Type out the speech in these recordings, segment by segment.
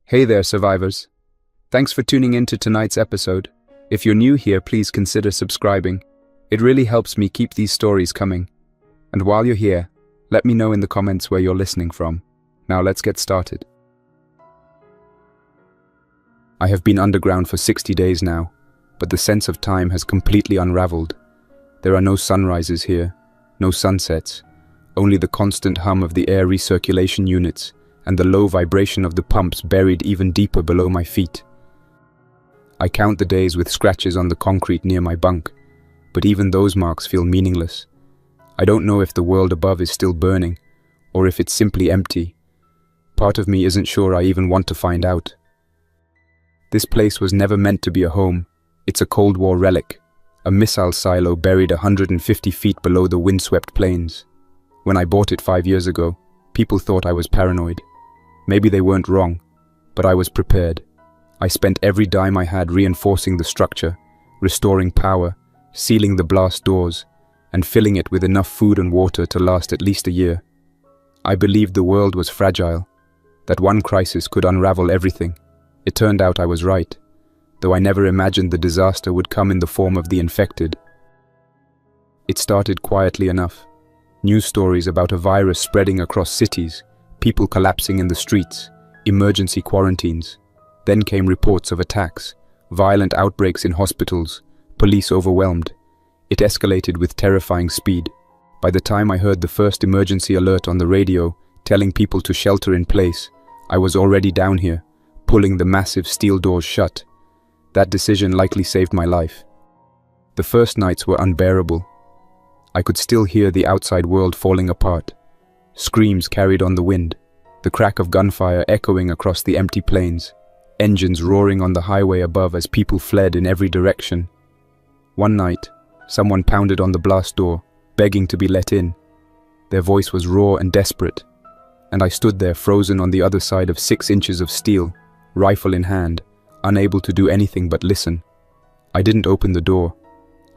Hey there, survivors. Thanks for tuning in to tonight's episode. If you're new here, please consider subscribing. It really helps me keep these stories coming. And while you're here, let me know in the comments where you're listening from. Now let's get started. I have been underground for 60 days now, but the sense of time has completely unraveled. There are no sunrises here, no sunsets, only the constant hum of the air recirculation units and the low vibration of the pumps buried even deeper below my feet. I count the days with scratches on the concrete near my bunk, but even those marks feel meaningless. I don't know if the world above is still burning, or if it's simply empty. Part of me isn't sure I even want to find out. This place was never meant to be a home. It's a Cold War relic, a missile silo buried 150 feet below the windswept plains. When I bought it 5 years ago, people thought I was paranoid. Maybe they weren't wrong, but I was prepared. I spent every dime I had reinforcing the structure, restoring power, sealing the blast doors, and filling it with enough food and water to last at least a year. I believed the world was fragile, that one crisis could unravel everything. It turned out I was right, though I never imagined the disaster would come in the form of the infected. It started quietly enough. News stories about a virus spreading across cities, people collapsing in the streets, emergency quarantines. Then came reports of attacks, violent outbreaks in hospitals, police overwhelmed. It escalated with terrifying speed. By the time I heard the first emergency alert on the radio, telling people to shelter in place, I was already down here, pulling the massive steel doors shut. That decision likely saved my life. The first nights were unbearable. I could still hear the outside world falling apart. Screams carried on the wind, the crack of gunfire echoing across the empty plains, engines roaring on the highway above as people fled in every direction. One night, someone pounded on the blast door, begging to be let in. Their voice was raw and desperate, and I stood there frozen on the other side of 6 inches of steel, rifle in hand, unable to do anything but listen. I didn't open the door.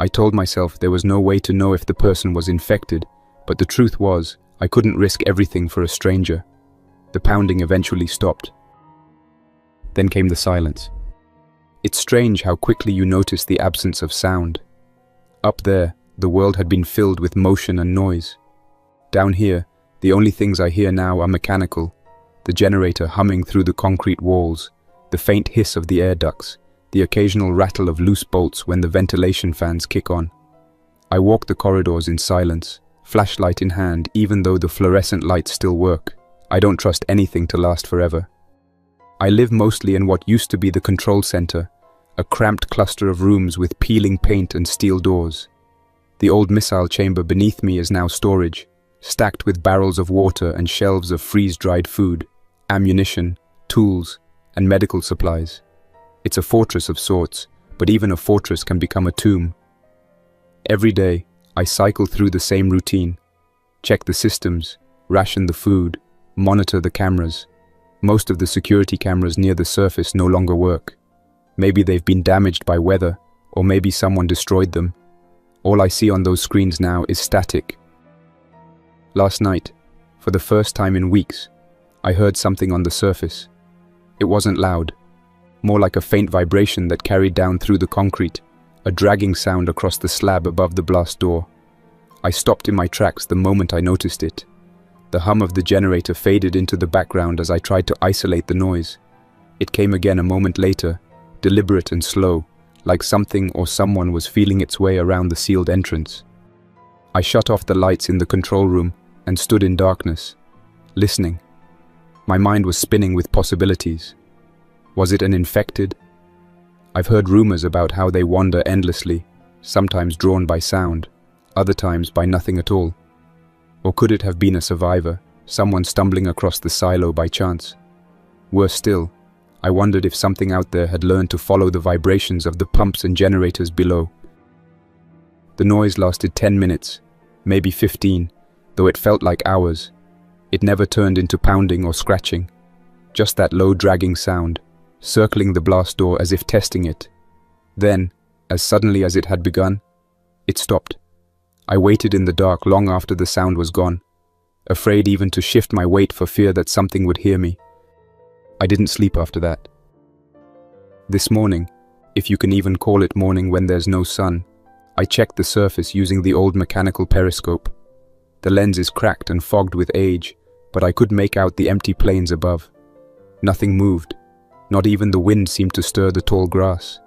I told myself there was no way to know if the person was infected, but the truth was, I couldn't risk everything for a stranger. The pounding eventually stopped. Then came the silence. It's strange how quickly you notice the absence of sound. Up there, the world had been filled with motion and noise. Down here, the only things I hear now are mechanical. The generator humming through the concrete walls, the faint hiss of the air ducts, the occasional rattle of loose bolts when the ventilation fans kick on. I walk the corridors in silence, flashlight in hand, even though the fluorescent lights still work. I don't trust anything to last forever. I live mostly in what used to be the control center, a cramped cluster of rooms with peeling paint and steel doors. The old missile chamber beneath me is now storage, stacked with barrels of water and shelves of freeze-dried food, ammunition, tools, and medical supplies. It's a fortress of sorts, but even a fortress can become a tomb. Every day, I cycle through the same routine. Check the systems, ration the food, monitor the cameras. Most of the security cameras near the surface no longer work. Maybe they've been damaged by weather, or maybe someone destroyed them. All I see on those screens now is static. Last night, for the first time in weeks, I heard something on the surface. It wasn't loud, more like a faint vibration that carried down through the concrete, a dragging sound across the slab above the blast door. I stopped in my tracks the moment I noticed it. The hum of the generator faded into the background as I tried to isolate the noise. It came again a moment later, deliberate and slow, like something or someone was feeling its way around the sealed entrance. I shut off the lights in the control room and stood in darkness, listening. My mind was spinning with possibilities. Was it an infected? I've heard rumors about how they wander endlessly, sometimes drawn by sound, other times by nothing at all. Or could it have been a survivor, someone stumbling across the silo by chance? Worse still, I wondered if something out there had learned to follow the vibrations of the pumps and generators below. The noise lasted 10 minutes, maybe 15, though it felt like hours. It never turned into pounding or scratching, just that low dragging sound, circling the blast door as if testing it. Then, as suddenly as it had begun, it stopped. I waited in the dark long after the sound was gone, afraid even to shift my weight for fear that something would hear me. I didn't sleep after that. This morning, if you can even call it morning when there's no sun, I checked the surface using the old mechanical periscope. The lens is cracked and fogged with age, but I could make out the empty plains above. Nothing moved. Not even the wind seemed to stir the tall grass.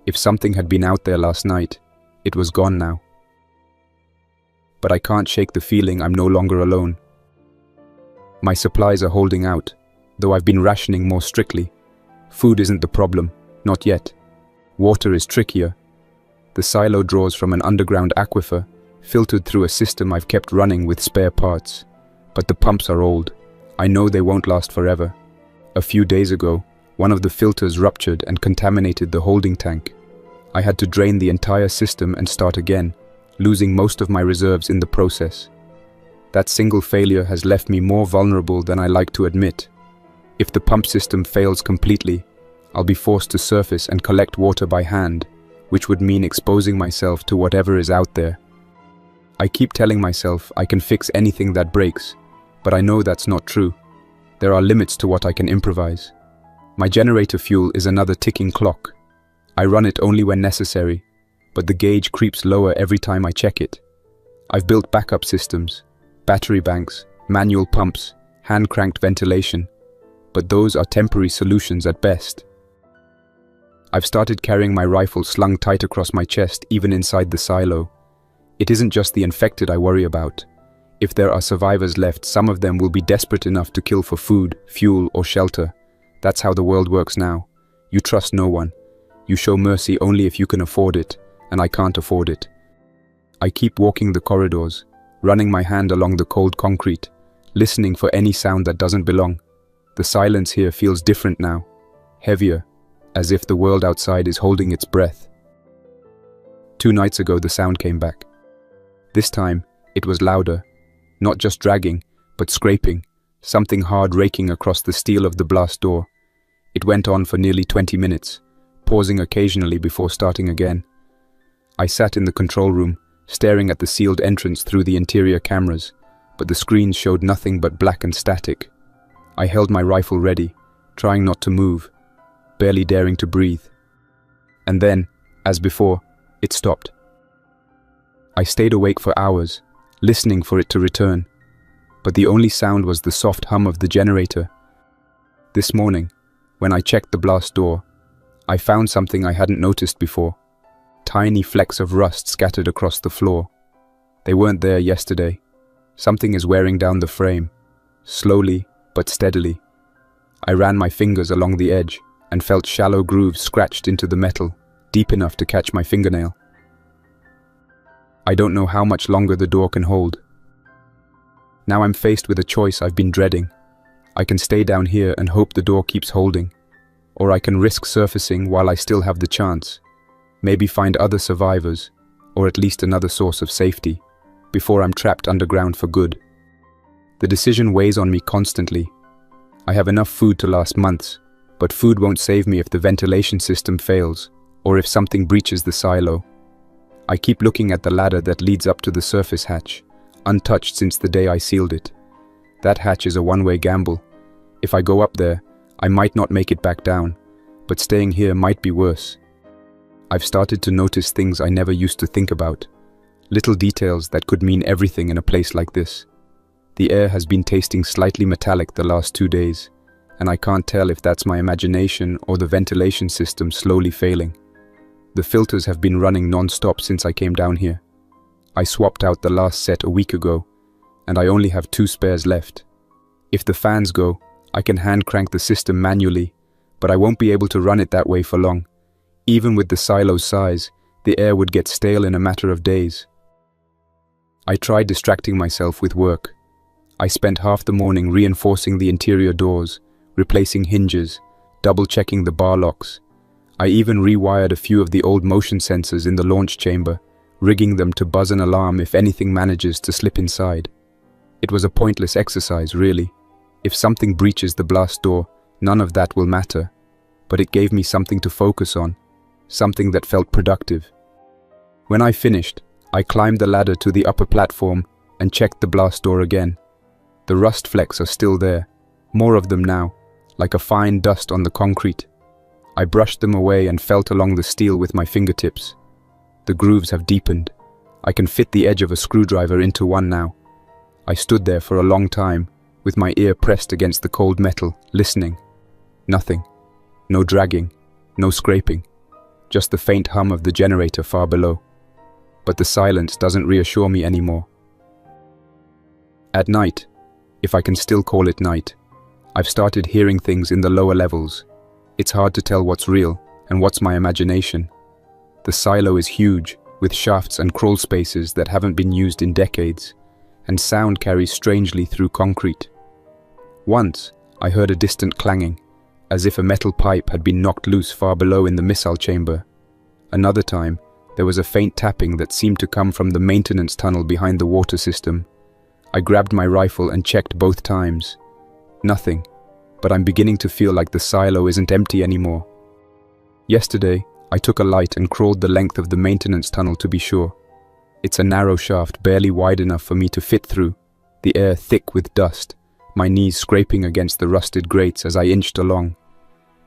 If something had been out there last night, it was gone now. But I can't shake the feeling I'm no longer alone. My supplies are holding out, though I've been rationing more strictly. Food isn't the problem, not yet. Water is trickier. The silo draws from an underground aquifer, filtered through a system I've kept running with spare parts. But the pumps are old. I know they won't last forever. A few days ago, one of the filters ruptured and contaminated the holding tank. I had to drain the entire system and start again, losing most of my reserves in the process. That single failure has left me more vulnerable than I like to admit. If the pump system fails completely, I'll be forced to surface and collect water by hand, which would mean exposing myself to whatever is out there. I keep telling myself I can fix anything that breaks, but I know that's not true. There are limits to what I can improvise. My generator fuel is another ticking clock. I run it only when necessary, but the gauge creeps lower every time I check it. I've built backup systems, battery banks, manual pumps, hand-cranked ventilation, but those are temporary solutions at best. I've started carrying my rifle slung tight across my chest even inside the silo. It isn't just the infected I worry about. If there are survivors left, some of them will be desperate enough to kill for food, fuel, or shelter. That's how the world works now. You trust no one. You show mercy only if you can afford it, and I can't afford it. I keep walking the corridors, running my hand along the cold concrete, listening for any sound that doesn't belong. The silence here feels different now, heavier, as if the world outside is holding its breath. 2 nights ago the sound came back. This time, it was louder, not just dragging, but scraping, something hard raking across the steel of the blast door. It went on for nearly 20 minutes, pausing occasionally before starting again. I sat in the control room, staring at the sealed entrance through the interior cameras, but the screens showed nothing but black and static. I held my rifle ready, trying not to move, barely daring to breathe. And then, as before, it stopped. I stayed awake for hours, listening for it to return, but the only sound was the soft hum of the generator. This morning, when I checked the blast door, I found something I hadn't noticed before. Tiny flecks of rust scattered across the floor. They weren't there yesterday. Something is wearing down the frame, slowly but steadily. I ran my fingers along the edge and felt shallow grooves scratched into the metal, deep enough to catch my fingernail. I don't know how much longer the door can hold. Now I'm faced with a choice I've been dreading. I can stay down here and hope the door keeps holding, or I can risk surfacing while I still have the chance. Maybe find other survivors, or at least another source of safety, before I'm trapped underground for good. The decision weighs on me constantly. I have enough food to last months, but food won't save me if the ventilation system fails, or if something breaches the silo. I keep looking at the ladder that leads up to the surface hatch, untouched since the day I sealed it. That hatch is a one-way gamble. If I go up there, I might not make it back down, but staying here might be worse. I've started to notice things I never used to think about, little details that could mean everything in a place like this. The air has been tasting slightly metallic the last 2 days, and I can't tell if that's my imagination or the ventilation system slowly failing. The filters have been running non-stop since I came down here. I swapped out the last set a week ago, and I only have 2 spares left. If the fans go, I can hand crank the system manually, but I won't be able to run it that way for long. Even with the silo's size, the air would get stale in a matter of days. I tried distracting myself with work. I spent half the morning reinforcing the interior doors, replacing hinges, double-checking the bar locks. I even rewired a few of the old motion sensors in the launch chamber, rigging them to buzz an alarm if anything manages to slip inside. It was a pointless exercise, really. If something breaches the blast door, none of that will matter. But it gave me something to focus on, something that felt productive. When I finished, I climbed the ladder to the upper platform and checked the blast door again. The rust flecks are still there, more of them now, like a fine dust on the concrete. I brushed them away and felt along the steel with my fingertips. The grooves have deepened. I can fit the edge of a screwdriver into one now. I stood there for a long time, with my ear pressed against the cold metal, listening. Nothing. No dragging, no scraping. Just the faint hum of the generator far below. But the silence doesn't reassure me anymore. At night, if I can still call it night, I've started hearing things in the lower levels. It's hard to tell what's real and what's my imagination. The silo is huge, with shafts and crawl spaces that haven't been used in decades, and sound carries strangely through concrete. Once, I heard a distant clanging, as if a metal pipe had been knocked loose far below in the missile chamber. Another time, there was a faint tapping that seemed to come from the maintenance tunnel behind the water system. I grabbed my rifle and checked both times. Nothing, but I'm beginning to feel like the silo isn't empty anymore. Yesterday, I took a light and crawled the length of the maintenance tunnel to be sure. It's a narrow shaft barely wide enough for me to fit through, the air thick with dust, my knees scraping against the rusted grates as I inched along.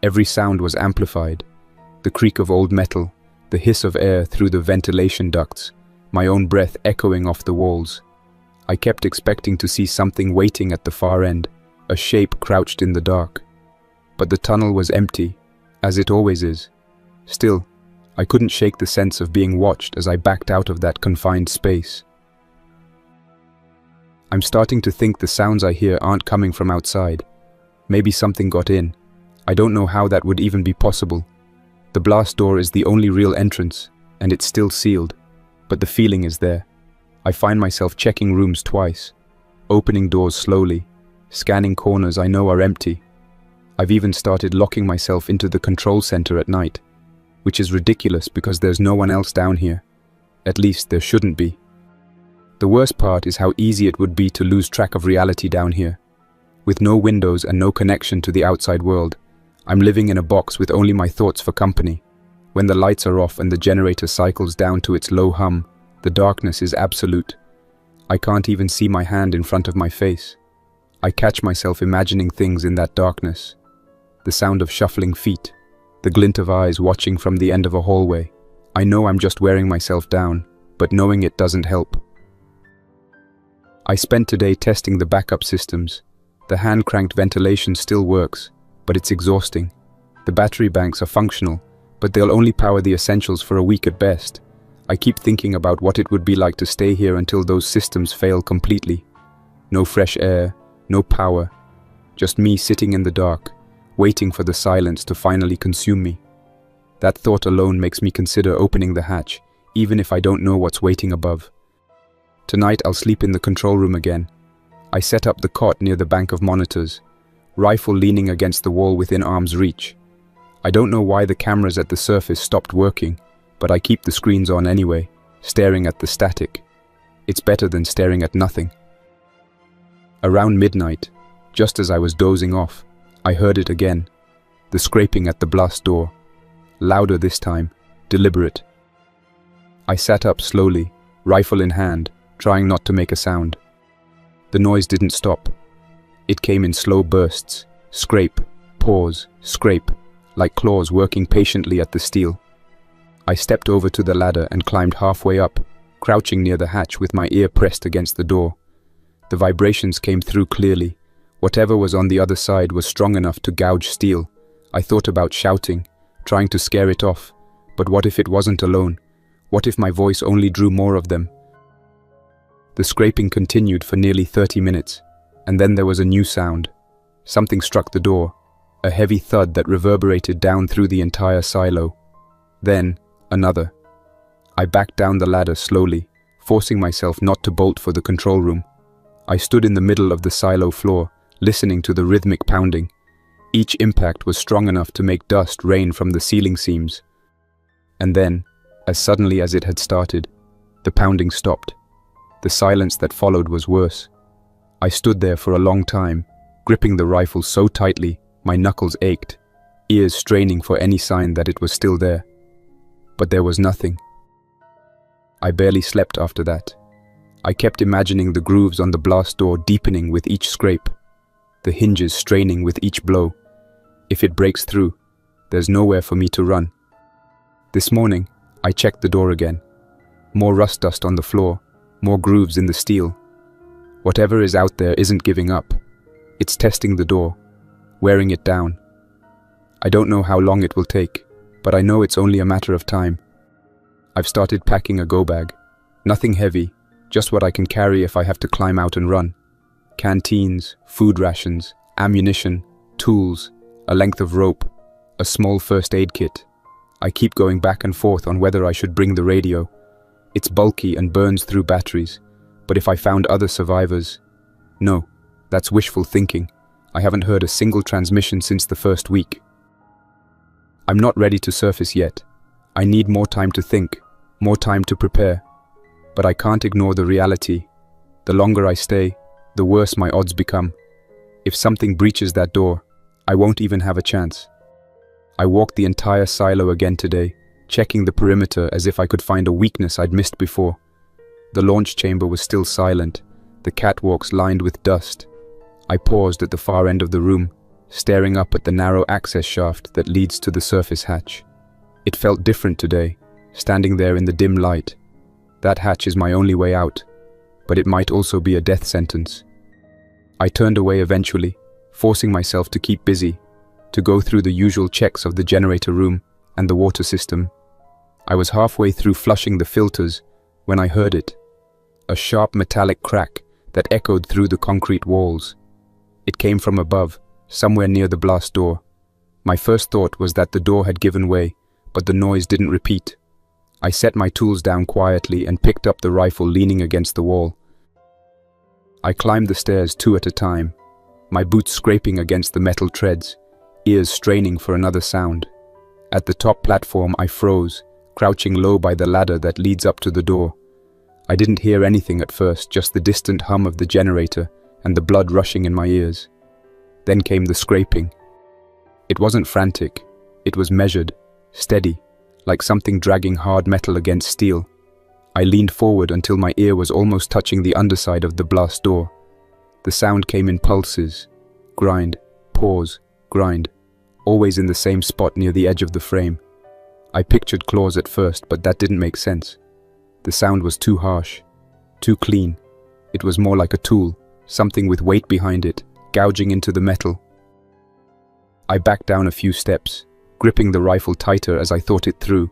Every sound was amplified. The creak of old metal, the hiss of air through the ventilation ducts, my own breath echoing off the walls. I kept expecting to see something waiting at the far end, a shape crouched in the dark. But the tunnel was empty, as it always is. Still, I couldn't shake the sense of being watched as I backed out of that confined space. I'm starting to think the sounds I hear aren't coming from outside. Maybe something got in. I don't know how that would even be possible. The blast door is the only real entrance, and it's still sealed, but the feeling is there. I find myself checking rooms twice, opening doors slowly, scanning corners I know are empty. I've even started locking myself into the control center at night, which is ridiculous because there's no one else down here. At least there shouldn't be. The worst part is how easy it would be to lose track of reality down here. With no windows and no connection to the outside world, I'm living in a box with only my thoughts for company. When the lights are off and the generator cycles down to its low hum, the darkness is absolute. I can't even see my hand in front of my face. I catch myself imagining things in that darkness. The sound of shuffling feet, the glint of eyes watching from the end of a hallway. I know I'm just wearing myself down, but knowing it doesn't help. I spent today testing the backup systems. The hand-cranked ventilation still works, but it's exhausting. The battery banks are functional, but they'll only power the essentials for a week at best. I keep thinking about what it would be like to stay here until those systems fail completely. No fresh air, no power, just me sitting in the dark, waiting for the silence to finally consume me. That thought alone makes me consider opening the hatch, even if I don't know what's waiting above. Tonight I'll sleep in the control room again. I set up the cot near the bank of monitors, rifle leaning against the wall within arm's reach. I don't know why the cameras at the surface stopped working, but I keep the screens on anyway, staring at the static. It's better than staring at nothing. Around midnight, just as I was dozing off, I heard it again, the scraping at the blast door. Louder this time, deliberate. I sat up slowly, rifle in hand, trying not to make a sound. The noise didn't stop. It came in slow bursts, scrape, pause, scrape, like claws working patiently at the steel. I stepped over to the ladder and climbed halfway up, crouching near the hatch with my ear pressed against the door. The vibrations came through clearly. Whatever was on the other side was strong enough to gouge steel. I thought about shouting, trying to scare it off, but what if it wasn't alone? What if my voice only drew more of them? The scraping continued for nearly 30 minutes, and then there was a new sound. Something struck the door, a heavy thud that reverberated down through the entire silo. Then, another. I backed down the ladder slowly, forcing myself not to bolt for the control room. I stood in the middle of the silo floor, listening to the rhythmic pounding. Each impact was strong enough to make dust rain from the ceiling seams. And then, as suddenly as it had started, the pounding stopped. The silence that followed was worse. I stood there for a long time, gripping the rifle so tightly, my knuckles ached, ears straining for any sign that it was still there. But there was nothing. I barely slept after that. I kept imagining the grooves on the blast door deepening with each scrape, the hinges straining with each blow, If it breaks through, there's nowhere for me to run. This morning, I checked the door again. More rust dust on the floor, more grooves in the steel. Whatever is out there isn't giving up. It's testing the door, wearing it down. I don't know how long it will take, but I know it's only a matter of time. I've started packing a go bag. Nothing heavy, just what I can carry if I have to climb out and run. Canteens, food rations, ammunition, tools, a length of rope, a small first aid kit. I keep going back and forth on whether I should bring the radio. It's bulky and burns through batteries, but if I found other survivors... No, that's wishful thinking. I haven't heard a single transmission since the first week. I'm not ready to surface yet. I need more time to think, more time to prepare. But I can't ignore the reality. The longer I stay, the worse my odds become. If something breaches that door, I won't even have a chance. I walked the entire silo again today, checking the perimeter as if I could find a weakness I'd missed before. The launch chamber was still silent, the catwalks lined with dust. I paused at the far end of the room, staring up at the narrow access shaft that leads to the surface hatch. It felt different today, standing there in the dim light. That hatch is my only way out, but it might also be a death sentence. I turned away eventually, forcing myself to keep busy, to go through the usual checks of the generator room and the water system. I was halfway through flushing the filters when I heard it. A sharp metallic crack that echoed through the concrete walls. It came from above, somewhere near the blast door. My first thought was that the door had given way, but the noise didn't repeat. I set my tools down quietly and picked up the rifle leaning against the wall. I climbed the stairs 2 at a time, my boots scraping against the metal treads, ears straining for another sound. At the top platform I froze, crouching low by the ladder that leads up to the door. I didn't hear anything at first, just the distant hum of the generator and the blood rushing in my ears. Then came the scraping. It wasn't frantic, it was measured, steady, like something dragging hard metal against steel. I leaned forward until my ear was almost touching the underside of the blast door. The sound came in pulses. Grind, pause, grind, always in the same spot near the edge of the frame. I pictured claws at first, but that didn't make sense. The sound was too harsh, too clean. It was more like a tool, something with weight behind it, gouging into the metal. I backed down a few steps, gripping the rifle tighter as I thought it through.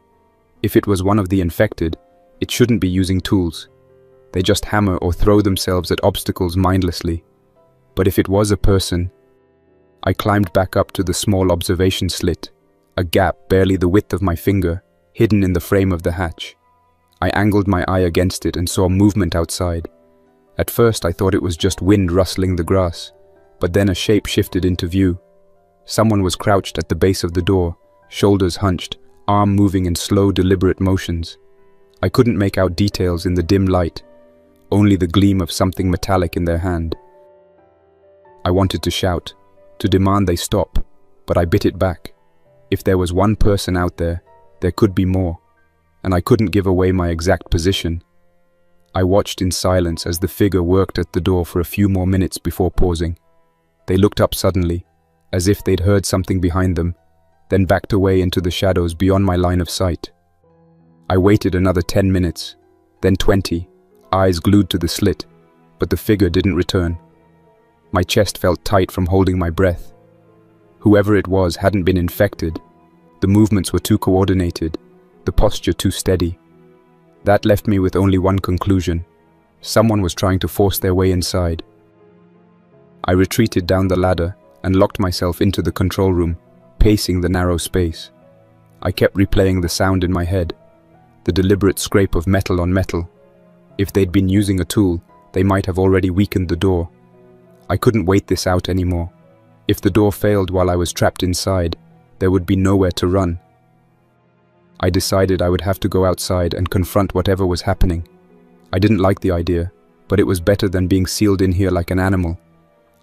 If it was one of the infected, it shouldn't be using tools. They just hammer or throw themselves at obstacles mindlessly. But if it was a person... I climbed back up to the small observation slit, a gap barely the width of my finger, hidden in the frame of the hatch. I angled my eye against it and saw movement outside. At first I thought it was just wind rustling the grass, but then a shape shifted into view. Someone was crouched at the base of the door, shoulders hunched, arm moving in slow, deliberate motions. I couldn't make out details in the dim light, only the gleam of something metallic in their hand. I wanted to shout, to demand they stop, but I bit it back. If there was one person out there, there could be more, and I couldn't give away my exact position. I watched in silence as the figure worked at the door for a few more minutes before pausing. They looked up suddenly, as if they'd heard something behind them, then backed away into the shadows beyond my line of sight. I waited another 10 minutes, then 20, eyes glued to the slit, but the figure didn't return. My chest felt tight from holding my breath. Whoever it was hadn't been infected. The movements were too coordinated, the posture too steady. That left me with only one conclusion. Someone was trying to force their way inside. I retreated down the ladder and locked myself into the control room, pacing the narrow space. I kept replaying the sound in my head, the deliberate scrape of metal on metal. If they'd been using a tool, they might have already weakened the door. I couldn't wait this out anymore. If the door failed while I was trapped inside, there would be nowhere to run. I decided I would have to go outside and confront whatever was happening. I didn't like the idea, but it was better than being sealed in here like an animal.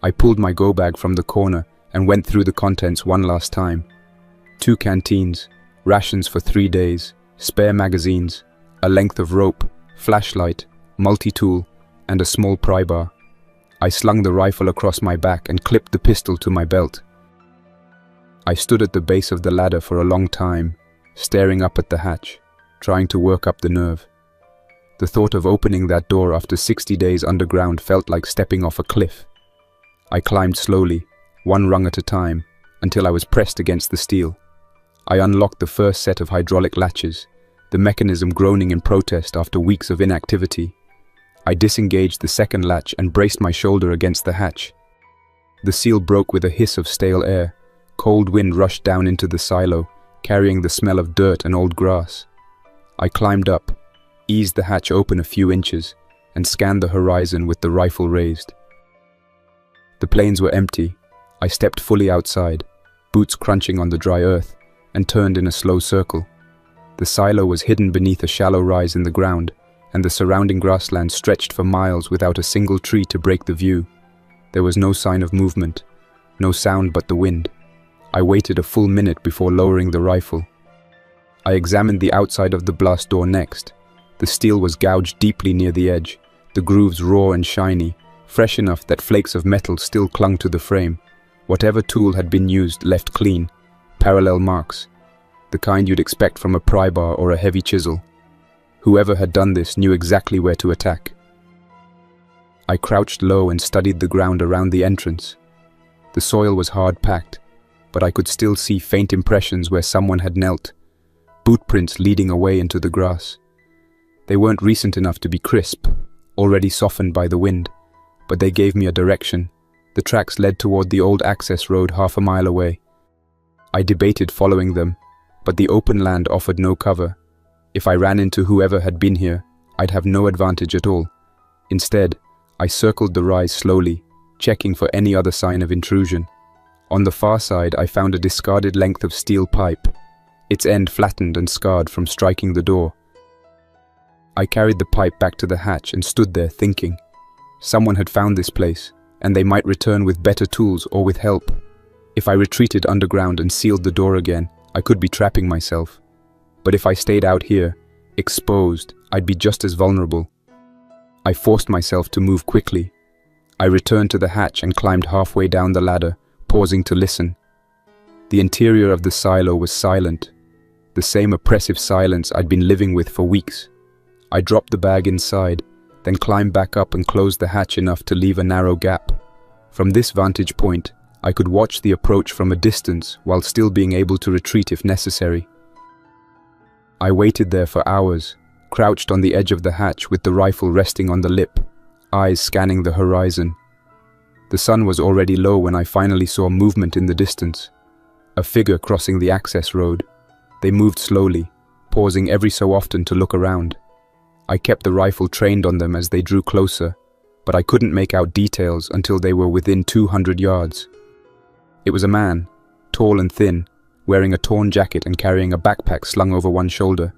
I pulled my go bag from the corner and went through the contents one last time. 2 canteens, rations for 3 days, spare magazines, a length of rope, flashlight, multi-tool, and a small pry bar. I slung the rifle across my back and clipped the pistol to my belt. I stood at the base of the ladder for a long time, staring up at the hatch, trying to work up the nerve. The thought of opening that door after 60 days underground felt like stepping off a cliff. I climbed slowly, one rung at a time, until I was pressed against the steel. I unlocked the first set of hydraulic latches, the mechanism groaning in protest after weeks of inactivity. I disengaged the second latch and braced my shoulder against the hatch. The seal broke with a hiss of stale air. Cold wind rushed down into the silo, carrying the smell of dirt and old grass. I climbed up, eased the hatch open a few inches, and scanned the horizon with the rifle raised. The plains were empty. I stepped fully outside, boots crunching on the dry earth, and turned in a slow circle. The silo was hidden beneath a shallow rise in the ground, and the surrounding grassland stretched for miles without a single tree to break the view. There was no sign of movement, no sound but the wind. I waited a full minute before lowering the rifle. I examined the outside of the blast door next. The steel was gouged deeply near the edge, the grooves raw and shiny, fresh enough that flakes of metal still clung to the frame. Whatever tool had been used left clean, parallel marks, the kind you'd expect from a pry bar or a heavy chisel. Whoever had done this knew exactly where to attack. I crouched low and studied the ground around the entrance. The soil was hard-packed, but I could still see faint impressions where someone had knelt, boot prints leading away into the grass. They weren't recent enough to be crisp, already softened by the wind, but they gave me a direction. The tracks led toward the old access road half a mile away. I debated following them, but the open land offered no cover. If I ran into whoever had been here, I'd have no advantage at all. Instead, I circled the rise slowly, checking for any other sign of intrusion. On the far side, I found a discarded length of steel pipe, its end flattened and scarred from striking the door. I carried the pipe back to the hatch and stood there thinking. Someone had found this place, and they might return with better tools or with help. If I retreated underground and sealed the door again, I could be trapping myself. But if I stayed out here, exposed, I'd be just as vulnerable. I forced myself to move quickly. I returned to the hatch and climbed halfway down the ladder, pausing to listen. The interior of the silo was silent, the same oppressive silence I'd been living with for weeks. I dropped the bag inside, then climbed back up and closed the hatch enough to leave a narrow gap. From this vantage point, I could watch the approach from a distance while still being able to retreat if necessary. I waited there for hours, crouched on the edge of the hatch with the rifle resting on the lip, eyes scanning the horizon. The sun was already low when I finally saw movement in the distance. A figure crossing the access road. They moved slowly, pausing every so often to look around. I kept the rifle trained on them as they drew closer, but I couldn't make out details until they were within 200 yards. It was a man, tall and thin, wearing a torn jacket and carrying a backpack slung over one shoulder.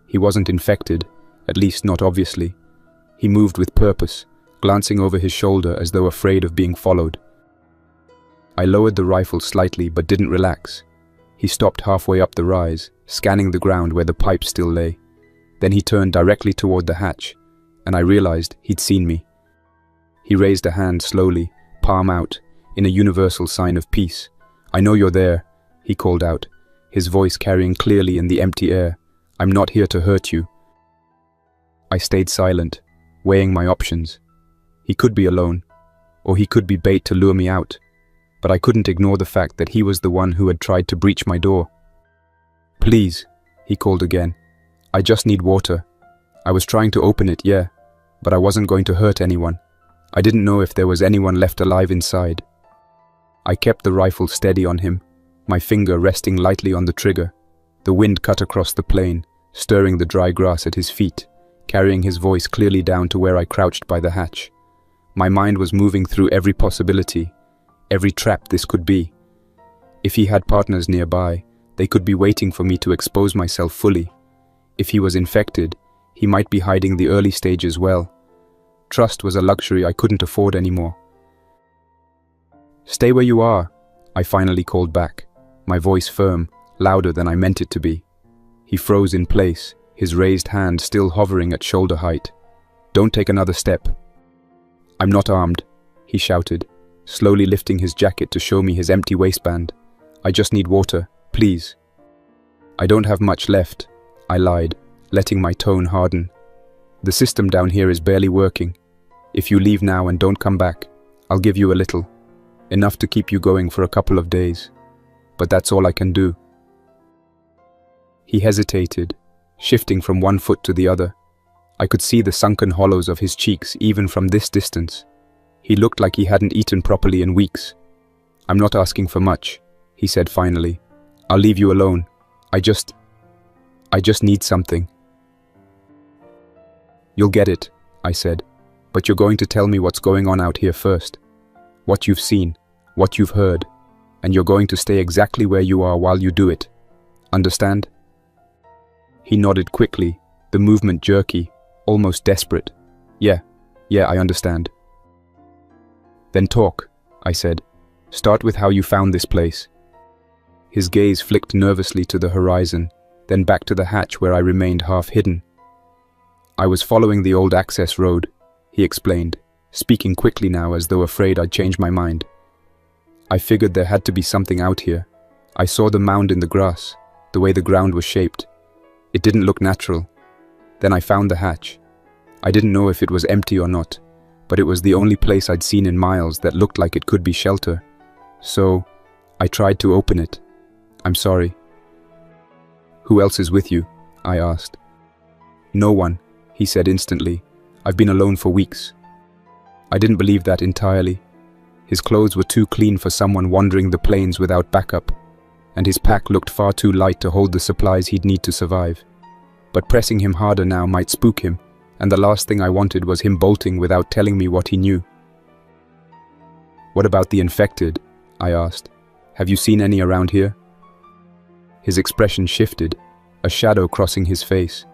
He wasn't infected, at least not obviously. He moved with purpose, glancing over his shoulder as though afraid of being followed. I lowered the rifle slightly but didn't relax. He stopped halfway up the rise, scanning the ground where the pipe still lay. Then he turned directly toward the hatch, and I realized he'd seen me. He raised a hand slowly, palm out, in a universal sign of peace. "I know you're there," he called out, his voice carrying clearly in the empty air. "I'm not here to hurt you." I stayed silent, weighing my options. He could be alone, or he could be bait to lure me out, but I couldn't ignore the fact that he was the one who had tried to breach my door. "Please," he called again. "I just need water. I was trying to open it, yeah, but I wasn't going to hurt anyone. I didn't know if there was anyone left alive inside." I kept the rifle steady on him, my finger resting lightly on the trigger. The wind cut across the plain, stirring the dry grass at his feet, carrying his voice clearly down to where I crouched by the hatch. My mind was moving through every possibility, every trap this could be. If he had partners nearby, they could be waiting for me to expose myself fully. If he was infected, he might be hiding the early stage as well. Trust was a luxury I couldn't afford anymore. "Stay where you are," I finally called back, my voice firm, louder than I meant it to be. He froze in place, his raised hand still hovering at shoulder height. "Don't take another step." "I'm not armed," he shouted, slowly lifting his jacket to show me his empty waistband. I just need water, please. I don't have much left, I lied, letting my tone harden. The system down here is barely working. If you leave now and don't come back, I'll give you a little. Enough to keep you going for a couple of days. But that's all I can do. He hesitated, shifting from one foot to the other. I could see the sunken hollows of his cheeks even from this distance. He looked like he hadn't eaten properly in weeks. I'm not asking for much, he said finally. I'll leave you alone. I just need something. You'll get it, I said, but you're going to tell me what's going on out here first. What you've seen, what you've heard, and you're going to stay exactly where you are while you do it. Understand? He nodded quickly, the movement jerky, almost desperate. Yeah, I understand. Then talk, I said. Start with how you found this place. His gaze flicked nervously to the horizon, then back to the hatch where I remained half hidden. I was following the old access road, he explained, speaking quickly now as though afraid I'd changed my mind. I figured there had to be something out here. I saw the mound in the grass, the way the ground was shaped. It didn't look natural. Then I found the hatch. I didn't know if it was empty or not, but it was the only place I'd seen in miles that looked like it could be shelter. So, I tried to open it. I'm sorry. Who else is with you? I asked. No one, he said instantly. I've been alone for weeks. I didn't believe that entirely. His clothes were too clean for someone wandering the plains without backup, and his pack looked far too light to hold the supplies he'd need to survive. But pressing him harder now might spook him, and the last thing I wanted was him bolting without telling me what he knew. What about the infected? I asked. Have you seen any around here? His expression shifted, a shadow crossing his face.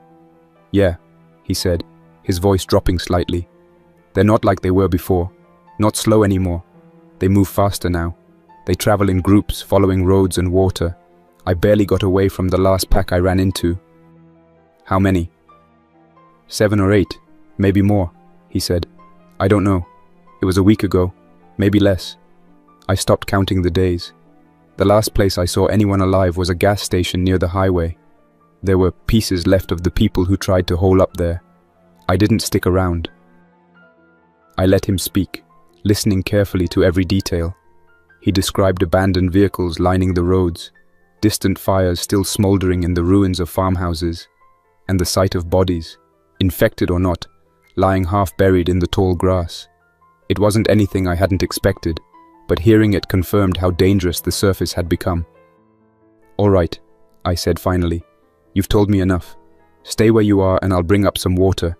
Yeah, he said, his voice dropping slightly. They're not like they were before, not slow anymore. They move faster now. They travel in groups, following roads and water. I barely got away from the last pack I ran into. How many? 7 or 8, maybe more, he said. I don't know. It was a week ago, maybe less. I stopped counting the days. The last place I saw anyone alive was a gas station near the highway. There were pieces left of the people who tried to hole up there. I didn't stick around. I let him speak, listening carefully to every detail. He described abandoned vehicles lining the roads, distant fires still smoldering in the ruins of farmhouses, and the sight of bodies, infected or not, lying half buried in the tall grass. It wasn't anything I hadn't expected, but hearing it confirmed how dangerous the surface had become. All right, I said finally. You've told me enough. Stay where you are and I'll bring up some water.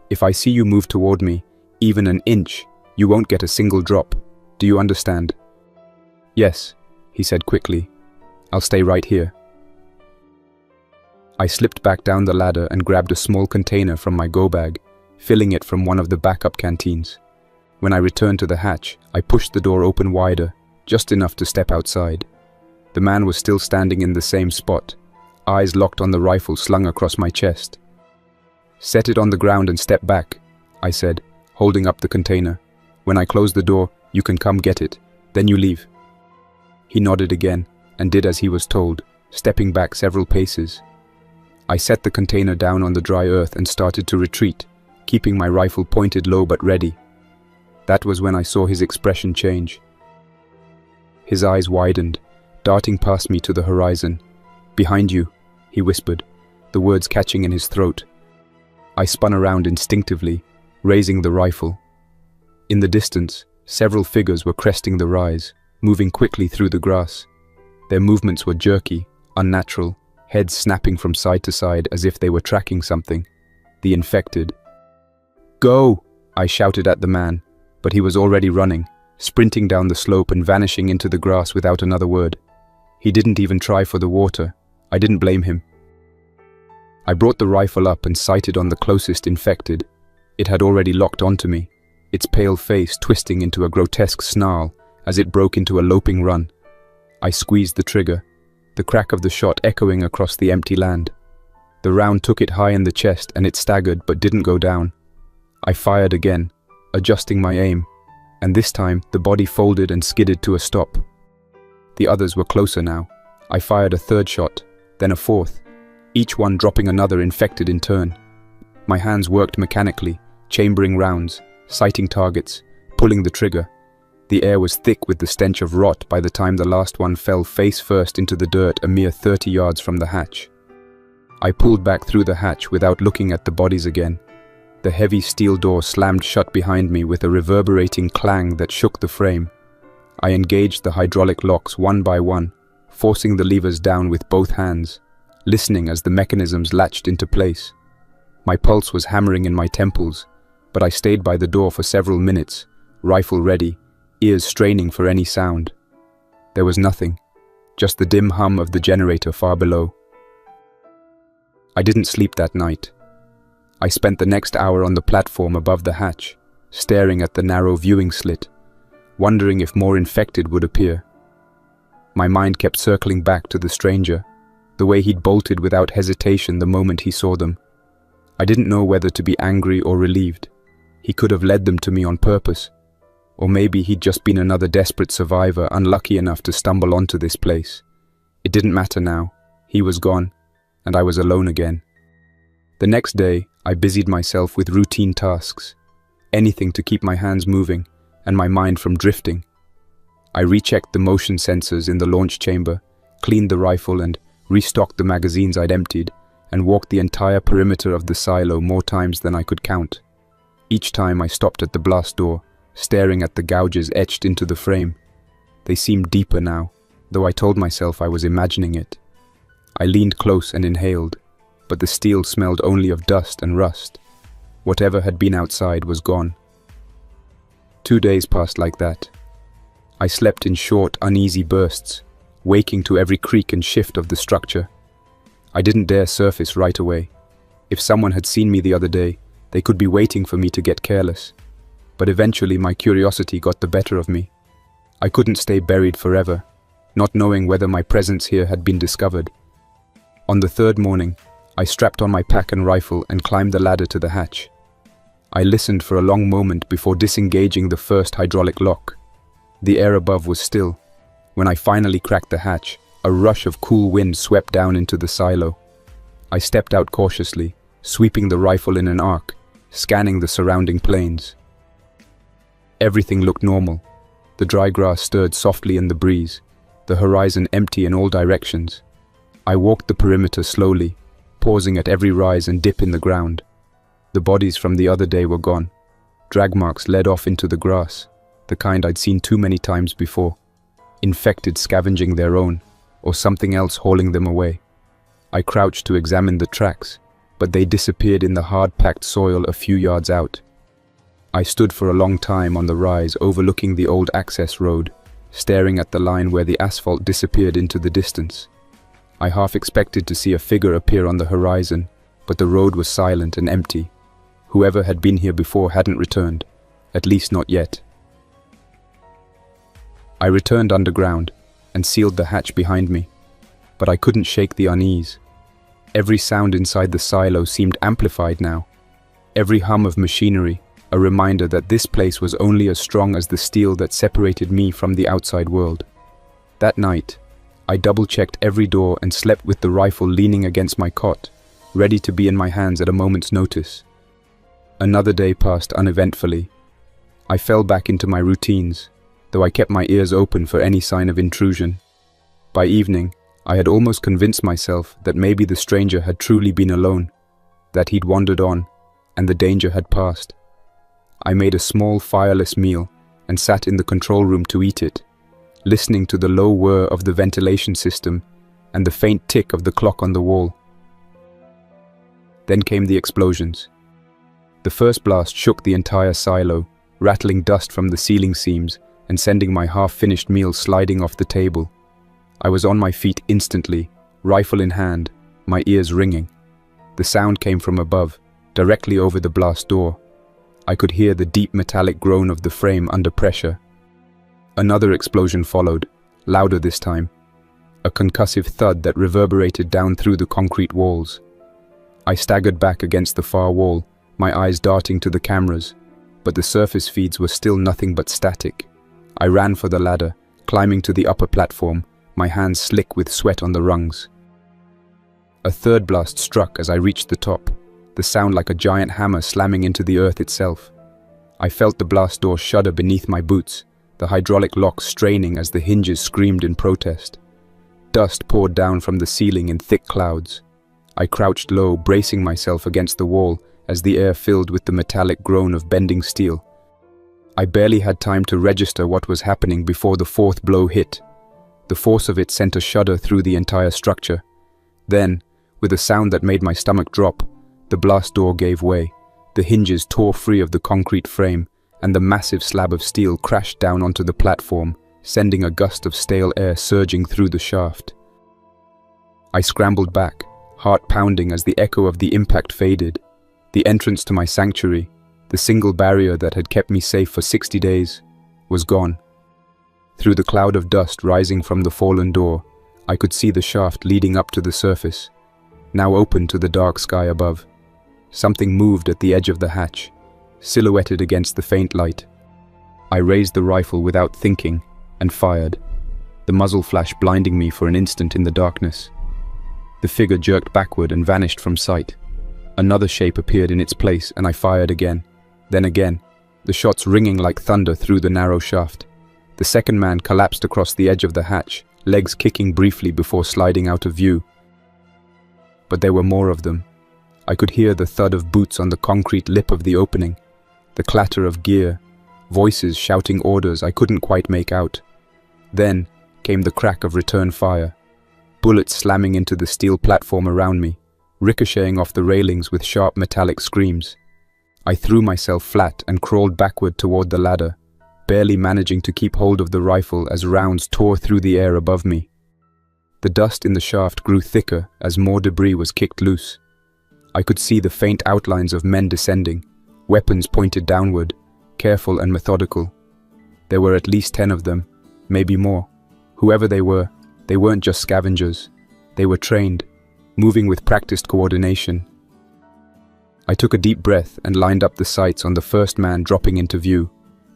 If I see you move toward me, even an inch, you won't get a single drop. Do you understand? Yes, he said quickly. I'll stay right here. I slipped back down the ladder and grabbed a small container from my go bag, filling it from one of the backup canteens. When I returned to the hatch, I pushed the door open wider, just enough to step outside. The man was still standing in the same spot, eyes locked on the rifle slung across my chest. Set it on the ground and step back, I said, holding up the container. When I close the door, you can come get it, then you leave. He nodded again and did as he was told, stepping back several paces. I set the container down on the dry earth and started to retreat, keeping my rifle pointed low but ready. That was when I saw his expression change. His eyes widened, darting past me to the horizon. Behind you, he whispered, the words catching in his throat. I spun around instinctively, raising the rifle. In the distance, several figures were cresting the rise, moving quickly through the grass. Their movements were jerky, unnatural, heads snapping from side to side as if they were tracking something. The infected. Go! I shouted at the man, but he was already running, sprinting down the slope and vanishing into the grass without another word. He didn't even try for the water. I didn't blame him. I brought the rifle up and sighted on the closest infected. It had already locked onto me, its pale face twisting into a grotesque snarl as it broke into a loping run. I squeezed the trigger, the crack of the shot echoing across the empty land. The round took it high in the chest and it staggered but didn't go down. I fired again, adjusting my aim, and this time the body folded and skidded to a stop. The others were closer now. I fired a third shot, then a fourth, each one dropping another infected in turn. My hands worked mechanically, chambering rounds, sighting targets, pulling the trigger. The air was thick with the stench of rot by the time the last one fell face first into the dirt a mere 30 yards from the hatch. I pulled back through the hatch without looking at the bodies again. The heavy steel door slammed shut behind me with a reverberating clang that shook the frame. I engaged the hydraulic locks one by one, forcing the levers down with both hands, listening as the mechanisms latched into place. My pulse was hammering in my temples, but I stayed by the door for several minutes, rifle ready, ears straining for any sound. There was nothing, just the dim hum of the generator far below. I didn't sleep that night. I spent the next hour on the platform above the hatch, staring at the narrow viewing slit, wondering if more infected would appear. My mind kept circling back to the stranger, the way he'd bolted without hesitation the moment he saw them. I didn't know whether to be angry or relieved. He could have led them to me on purpose. Or maybe he'd just been another desperate survivor unlucky enough to stumble onto this place. It didn't matter now. He was gone, and I was alone again. The next day, I busied myself with routine tasks, anything to keep my hands moving and my mind from drifting. I rechecked the motion sensors in the launch chamber, cleaned the rifle and restocked the magazines I'd emptied, and walked the entire perimeter of the silo more times than I could count. Each time I stopped at the blast door, staring at the gouges etched into the frame. They seemed deeper now, though I told myself I was imagining it. I leaned close and inhaled, but the steel smelled only of dust and rust. Whatever had been outside was gone. 2 days passed like that. I slept in short, uneasy bursts, waking to every creak and shift of the structure. I didn't dare surface right away. If someone had seen me the other day, they could be waiting for me to get careless. But eventually my curiosity got the better of me. I couldn't stay buried forever, not knowing whether my presence here had been discovered. On the third morning, I strapped on my pack and rifle and climbed the ladder to the hatch. I listened for a long moment before disengaging the first hydraulic lock. The air above was still. When I finally cracked the hatch, a rush of cool wind swept down into the silo. I stepped out cautiously, sweeping the rifle in an arc, scanning the surrounding plains. Everything looked normal. The dry grass stirred softly in the breeze, the horizon empty in all directions. I walked the perimeter slowly, pausing at every rise and dip in the ground. The bodies from the other day were gone. Drag marks led off into the grass, the kind I'd seen too many times before. Infected scavenging their own, or something else hauling them away. I crouched to examine the tracks, but they disappeared in the hard-packed soil a few yards out. I stood for a long time on the rise overlooking the old access road, staring at the line where the asphalt disappeared into the distance. I half expected to see a figure appear on the horizon, but the road was silent and empty. Whoever had been here before hadn't returned, at least not yet. I returned underground and sealed the hatch behind me, but I couldn't shake the unease. Every sound inside the silo seemed amplified now. Every hum of machinery, a reminder that this place was only as strong as the steel that separated me from the outside world. That night, I double-checked every door and slept with the rifle leaning against my cot, ready to be in my hands at a moment's notice. Another day passed uneventfully. I fell back into my routines, though I kept my ears open for any sign of intrusion. By evening, I had almost convinced myself that maybe the stranger had truly been alone, that he'd wandered on, and the danger had passed. I made a small fireless meal and sat in the control room to eat it, listening to the low whir of the ventilation system and the faint tick of the clock on the wall. Then came the explosions. The first blast shook the entire silo, rattling dust from the ceiling seams and sending my half-finished meal sliding off the table. I was on my feet instantly, rifle in hand, my ears ringing. The sound came from above, directly over the blast door. I could hear the deep metallic groan of the frame under pressure. Another explosion followed, louder this time, a concussive thud that reverberated down through the concrete walls. I staggered back against the far wall, my eyes darting to the cameras, but the surface feeds were still nothing but static. I ran for the ladder, climbing to the upper platform, my hands slick with sweat on the rungs. A third blast struck as I reached the top, the sound like a giant hammer slamming into the earth itself. I felt the blast door shudder beneath my boots, the hydraulic lock straining as the hinges screamed in protest. Dust poured down from the ceiling in thick clouds. I crouched low, bracing myself against the wall as the air filled with the metallic groan of bending steel. I barely had time to register what was happening before the fourth blow hit. The force of it sent a shudder through the entire structure. Then, with a sound that made my stomach drop, the blast door gave way. The hinges tore free of the concrete frame, and the massive slab of steel crashed down onto the platform, sending a gust of stale air surging through the shaft. I scrambled back, heart pounding as the echo of the impact faded. The entrance to my sanctuary, the single barrier that had kept me safe for 60 days, was gone. Through the cloud of dust rising from the fallen door, I could see the shaft leading up to the surface, now open to the dark sky above. Something moved at the edge of the hatch, silhouetted against the faint light. I raised the rifle without thinking and fired, the muzzle flash blinding me for an instant in the darkness. The figure jerked backward and vanished from sight. Another shape appeared in its place and I fired again. Then again, the shots ringing like thunder through the narrow shaft. The second man collapsed across the edge of the hatch, legs kicking briefly before sliding out of view. But there were more of them. I could hear the thud of boots on the concrete lip of the opening, the clatter of gear, voices shouting orders I couldn't quite make out. Then came the crack of return fire, bullets slamming into the steel platform around me, ricocheting off the railings with sharp metallic screams. I threw myself flat and crawled backward toward the ladder, barely managing to keep hold of the rifle as rounds tore through the air above me. The dust in the shaft grew thicker as more debris was kicked loose. I could see the faint outlines of men descending, weapons pointed downward, careful and methodical. There were at least 10 of them, maybe more. Whoever they weren't just scavengers. They were trained, moving with practiced coordination. I took a deep breath and lined up the sights on the first man dropping into view.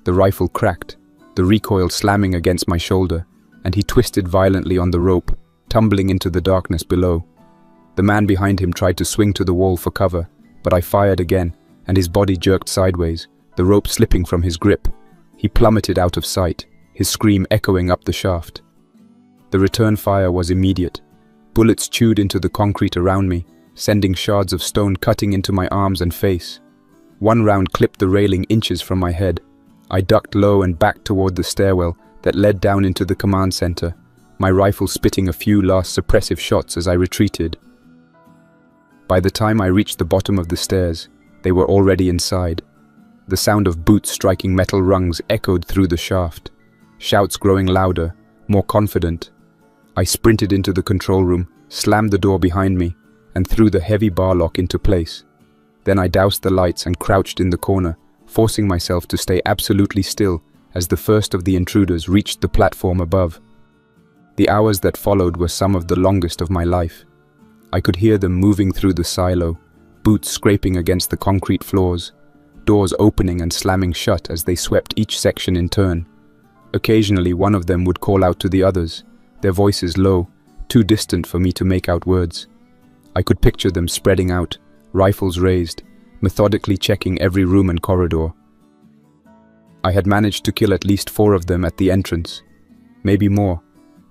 The rifle cracked, the recoil slamming against my shoulder, and he twisted violently on the rope, tumbling into the darkness below. The man behind him tried to swing to the wall for cover, but I fired again, and his body jerked sideways, the rope slipping from his grip. He plummeted out of sight, his scream echoing up the shaft. The return fire was immediate. Bullets chewed into the concrete around me, sending shards of stone cutting into my arms and face. One round clipped the railing inches from my head. I ducked low and backed toward the stairwell that led down into the command center, my rifle spitting a few last suppressive shots as I retreated. By the time I reached the bottom of the stairs, they were already inside. The sound of boots striking metal rungs echoed through the shaft, shouts growing louder, more confident. I sprinted into the control room, slammed the door behind me, and threw the heavy bar lock into place. Then I doused the lights and crouched in the corner, forcing myself to stay absolutely still as the first of the intruders reached the platform above. The hours that followed were some of the longest of my life. I could hear them moving through the silo, boots scraping against the concrete floors, doors opening and slamming shut as they swept each section in turn. Occasionally one of them would call out to the others, their voices low, too distant for me to make out words. I could picture them spreading out, rifles raised, methodically checking every room and corridor. I had managed to kill at least 4 of them at the entrance, maybe more,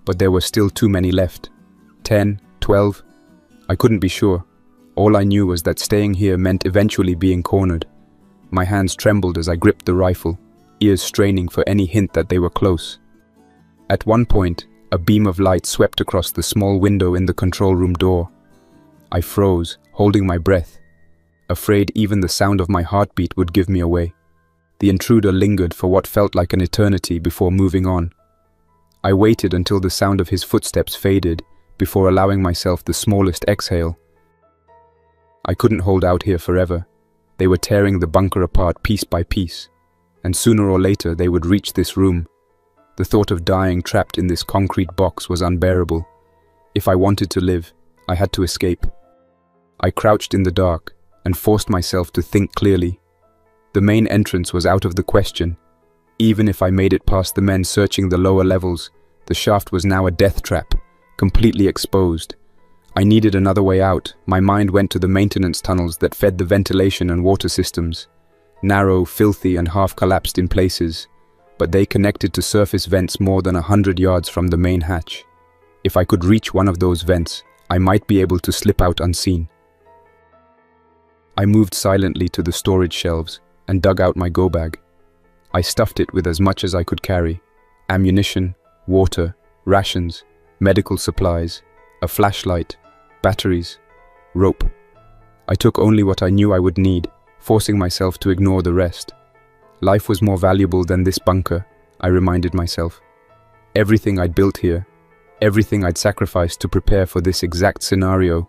but there were still too many left. 10, 12, I couldn't be sure. All I knew was that staying here meant eventually being cornered. My hands trembled as I gripped the rifle, ears straining for any hint that they were close. At one point, a beam of light swept across the small window in the control room door. I froze, holding my breath, afraid even the sound of my heartbeat would give me away. The intruder lingered for what felt like an eternity before moving on. I waited until the sound of his footsteps faded before allowing myself the smallest exhale. I couldn't hold out here forever. They were tearing the bunker apart piece by piece, and sooner or later they would reach this room. The thought of dying trapped in this concrete box was unbearable. If I wanted to live, I had to escape. I crouched in the dark and forced myself to think clearly. The main entrance was out of the question. Even if I made it past the men searching the lower levels, the shaft was now a death trap, completely exposed. I needed another way out. My mind went to the maintenance tunnels that fed the ventilation and water systems. Narrow, filthy, and half-collapsed in places, but they connected to surface vents more than 100 yards from the main hatch. If I could reach one of those vents, I might be able to slip out unseen. I moved silently to the storage shelves and dug out my go bag. I stuffed it with as much as I could carry: ammunition, water, rations, medical supplies, a flashlight, batteries, rope. I took only what I knew I would need, forcing myself to ignore the rest. Life was more valuable than this bunker, I reminded myself. Everything I'd built here, everything I'd sacrificed to prepare for this exact scenario.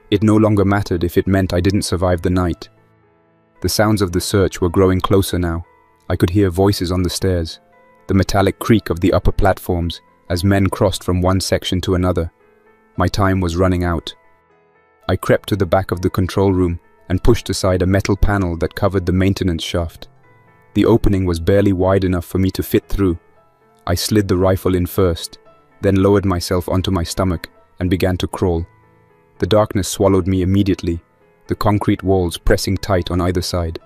It no longer mattered if it meant I didn't survive the night. The sounds of the search were growing closer now. I could hear voices on the stairs, the metallic creak of the upper platforms as men crossed from one section to another. My time was running out. I crept to the back of the control room and pushed aside a metal panel that covered the maintenance shaft. The opening was barely wide enough for me to fit through. I slid the rifle in first, then lowered myself onto my stomach and began to crawl. The darkness swallowed me immediately, the concrete walls pressing tight on either side.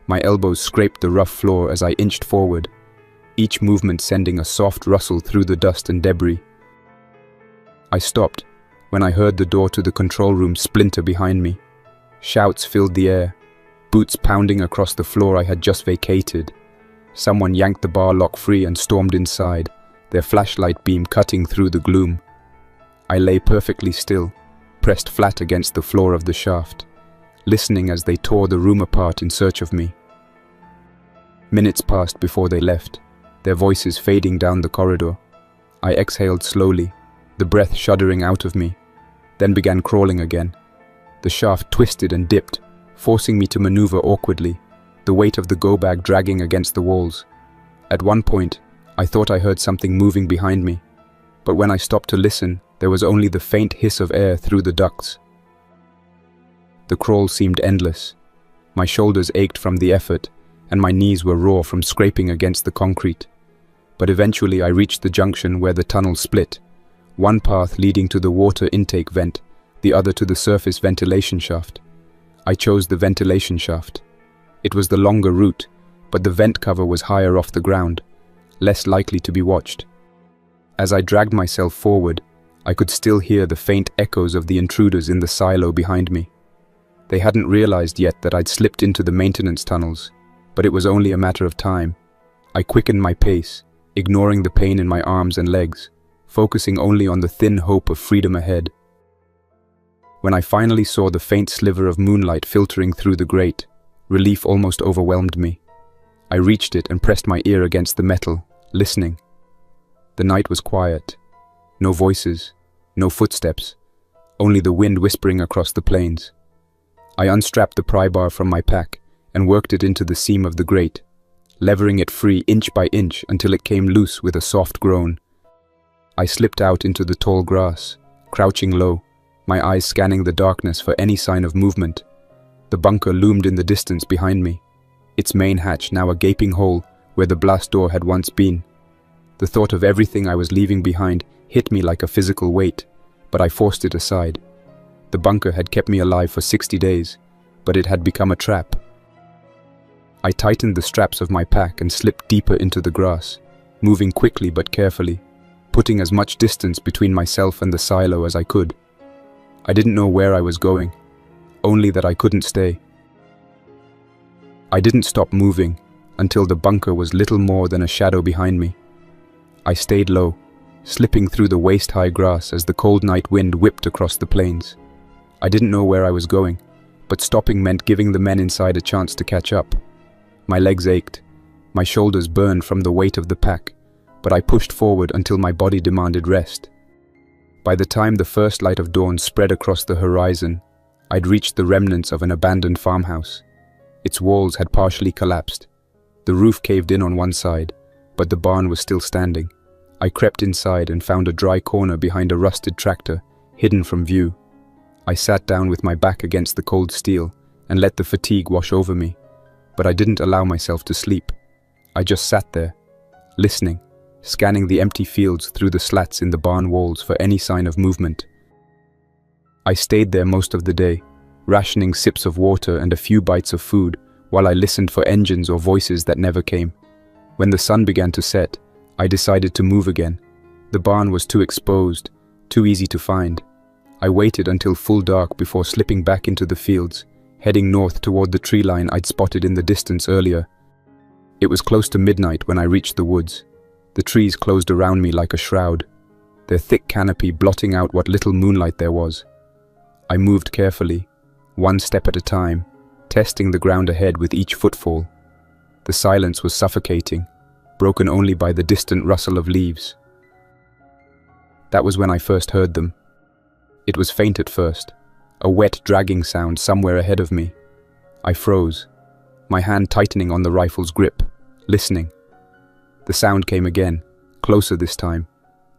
My elbows scraped the rough floor as I inched forward, each movement sending a soft rustle through the dust and debris. I stopped when I heard the door to the control room splinter behind me. Shouts filled the air, boots pounding across the floor I had just vacated. Someone yanked the bar lock free and stormed inside, their flashlight beam cutting through the gloom. I lay perfectly still, pressed flat against the floor of the shaft, listening as they tore the room apart in search of me. Minutes passed before they left, their voices fading down the corridor. I exhaled slowly, the breath shuddering out of me, then began crawling again. The shaft twisted and dipped, forcing me to maneuver awkwardly, the weight of the go bag dragging against the walls. At one point, I thought I heard something moving behind me, but when I stopped to listen, there was only the faint hiss of air through the ducts. The crawl seemed endless. My shoulders ached from the effort, and my knees were raw from scraping against the concrete. But eventually I reached the junction where the tunnel split, one path leading to the water intake vent, the other to the surface ventilation shaft. I chose the ventilation shaft. It was the longer route, but the vent cover was higher off the ground, less likely to be watched. As I dragged myself forward, I could still hear the faint echoes of the intruders in the silo behind me. They hadn't realized yet that I'd slipped into the maintenance tunnels, but it was only a matter of time. I quickened my pace, ignoring the pain in my arms and legs, focusing only on the thin hope of freedom ahead. When I finally saw the faint sliver of moonlight filtering through the grate, relief almost overwhelmed me. I reached it and pressed my ear against the metal, listening. The night was quiet. No voices, no footsteps, only the wind whispering across the plains. I unstrapped the pry bar from my pack and worked it into the seam of the grate, levering it free inch by inch until it came loose with a soft groan. I slipped out into the tall grass, crouching low, my eyes scanning the darkness for any sign of movement. The bunker loomed in the distance behind me, its main hatch now a gaping hole where the blast door had once been. The thought of everything I was leaving behind hit me like a physical weight, but I forced it aside. The bunker had kept me alive for 60 days, but it had become a trap. I tightened the straps of my pack and slipped deeper into the grass, moving quickly but carefully, putting as much distance between myself and the silo as I could. I didn't know where I was going, only that I couldn't stay. I didn't stop moving until the bunker was little more than a shadow behind me. I stayed low, slipping through the waist-high grass as the cold night wind whipped across the plains. I didn't know where I was going, but stopping meant giving the men inside a chance to catch up. My legs ached, my shoulders burned from the weight of the pack, but I pushed forward until my body demanded rest. By the time the first light of dawn spread across the horizon, I'd reached the remnants of an abandoned farmhouse. Its walls had partially collapsed. The roof caved in on one side, but the barn was still standing. I crept inside and found a dry corner behind a rusted tractor, hidden from view. I sat down with my back against the cold steel and let the fatigue wash over me, but I didn't allow myself to sleep. I just sat there, listening, scanning the empty fields through the slats in the barn walls for any sign of movement. I stayed there most of the day, rationing sips of water and a few bites of food while I listened for engines or voices that never came. When the sun began to set, I decided to move again. The barn was too exposed, too easy to find. I waited until full dark before slipping back into the fields, heading north toward the tree line I'd spotted in the distance earlier. It was close to midnight when I reached the woods. The trees closed around me like a shroud, their thick canopy blotting out what little moonlight there was. I moved carefully, one step at a time, testing the ground ahead with each footfall. The silence was suffocating, broken only by the distant rustle of leaves. That was when I first heard them. It was faint at first, a wet dragging sound somewhere ahead of me. I froze, my hand tightening on the rifle's grip, listening. The sound came again, closer this time,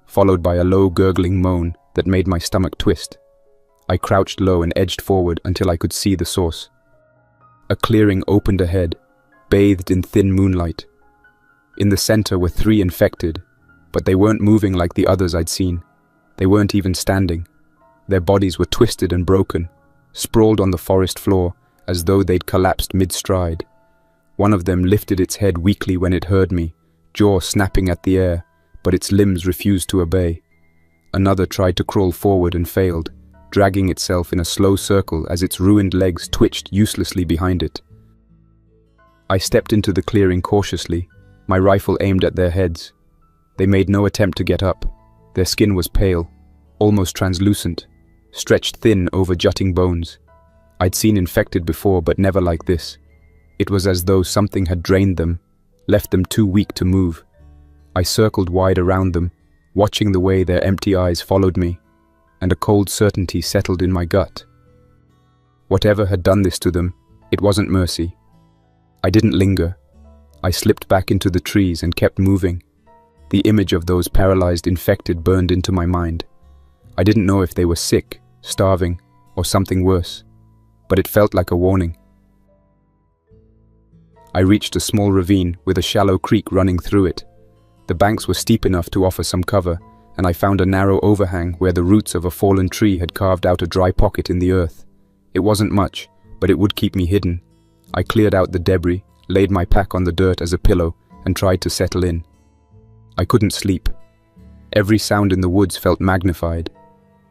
followed by a low gurgling moan that made my stomach twist. I crouched low and edged forward until I could see the source. A clearing opened ahead, bathed in thin moonlight. In the center were 3 infected, but they weren't moving like the others I'd seen. They weren't even standing. Their bodies were twisted and broken, sprawled on the forest floor as though they'd collapsed mid-stride. One of them lifted its head weakly when it heard me, jaw snapping at the air, but its limbs refused to obey. Another tried to crawl forward and failed, dragging itself in a slow circle as its ruined legs twitched uselessly behind it. I stepped into the clearing cautiously, my rifle aimed at their heads. They made no attempt to get up. Their skin was pale, almost translucent, stretched thin over jutting bones. I'd seen infected before, but never like this. It was as though something had drained them, left them too weak to move. I circled wide around them, watching the way their empty eyes followed me, and a cold certainty settled in my gut. Whatever had done this to them, it wasn't mercy. I didn't linger. I slipped back into the trees and kept moving. The image of those paralyzed infected burned into my mind. I didn't know if they were sick, starving, or something worse, but it felt like a warning. I reached a small ravine with a shallow creek running through it. The banks were steep enough to offer some cover, and I found a narrow overhang where the roots of a fallen tree had carved out a dry pocket in the earth. It wasn't much, but it would keep me hidden. I cleared out the debris, laid my pack on the dirt as a pillow, and tried to settle in. I couldn't sleep. Every sound in the woods felt magnified.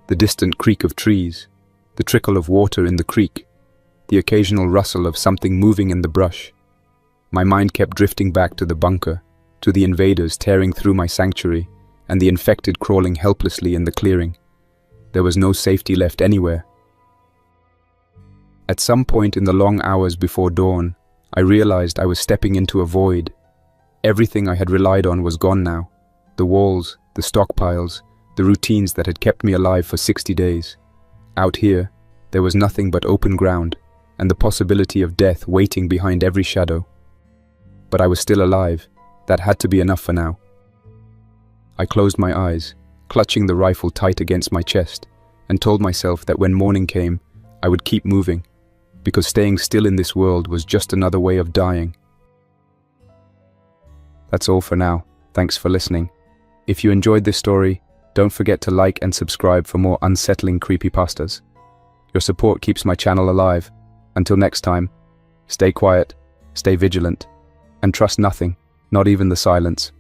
The distant creak of trees, the trickle of water in the creek, the occasional rustle of something moving in the brush. My mind kept drifting back to the bunker, to the invaders tearing through my sanctuary, and the infected crawling helplessly in the clearing. There was no safety left anywhere. At some point in the long hours before dawn, I realized I was stepping into a void. Everything I had relied on was gone now. The walls, the stockpiles, the routines that had kept me alive for 60 days. Out here, there was nothing but open ground, and the possibility of death waiting behind every shadow. But I was still alive. That had to be enough for now. I closed my eyes, clutching the rifle tight against my chest, and told myself that when morning came, I would keep moving, because staying still in this world was just another way of dying. That's all for now. Thanks for listening. If you enjoyed this story, don't forget to like and subscribe for more unsettling creepypastas. Your support keeps my channel alive. Until next time, stay quiet, stay vigilant, and trust nothing, not even the silence.